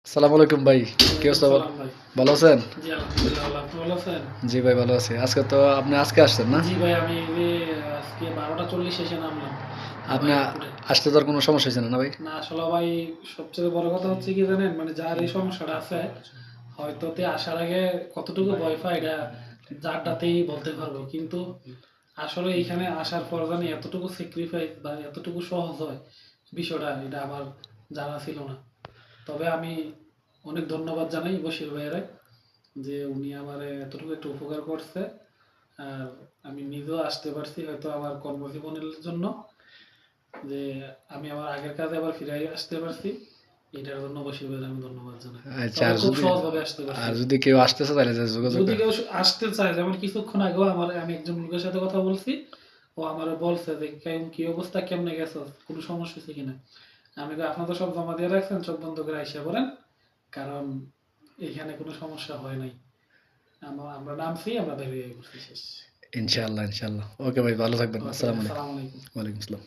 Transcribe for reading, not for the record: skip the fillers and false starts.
আসসালামু আলাইকুম ভাই, কি ওয়ালাইকুম অবস্থা? সালাম ভাই। ভালো আছেন? জি, আলহামদুলিল্লাহ ভালো। আপনি ভালো আছেন? জি ভাই, ভালো আছি। আপনি আজকে আসছেন না? জি ভাই, আমি এই যে আজকে 12টা 40 এসে নামলাম আপনি বাইয়ারপুরে। আসতে তো আর কোনো সমস্যা হয়েছে না, না ভাই? না আসলে ভাই, সবচেয়ে বড় কথা হচ্ছে কি জানেন? মানে যার এই সমস্যাটা আছে, হয়তো তে আসার আগে কতটুকু ভয় পায় এটা যারটাতেই বলতে পারবো। কিন্তু আসলে এইখানে আসার পর জানি এতটুকু স্যাক্রিফাইস বা এতটুকু সহজ হয় বিষয়টা, এটা আমার জানা ছিল না। তবে আমি অনেক ধন্যবাদ জানাই বশির ভাইয়েরে, যে উনি আমারে এতটুকু একটু উপকার করছে। আর আমি নিজেও আসতে পারছি হয়তো আমার কর্মজীবনের জন্য, যে আমি আমার আগের কাজে আবার ফিরে আসতে পারছি। এটার জন্য বশির ভাইয়ের আমি ধন্যবাদ জানাই। আচ্ছা, তবে খুব সহজভাবে আসতে পারছি। আর যদি কেউ আসতেছে তাহলে যে যোগাযোগ যদি করে। কেউ আসতে চায়, যেমন কিছুক্ষণ আগেও আমি একজন লোকের সাথে কথা বলছি, ও আমারে বলছে যে কি অবস্থা, কেমনে গেছো, কোনো সমস্যা হয়েছে কিনা। আমি কই, আপনার তো সব জমা দিয়ে রাখছেন, চোখ বন্ধ করে আইসা পড়েন, কারণ এখানে কোনো সমস্যা হয় নাই। আমরা নামছি, আমরা বেরিয়ে পড়ছি, শেষ। ইনশাআল্লাহ, ইনশাআল্লাহ। ওকে ভাই, ভালো থাকবেন। ওকে, আসসালামু আলাইকুম। আসসালামু আলাইকুম। ওয়ালাইকুম আসসালাম।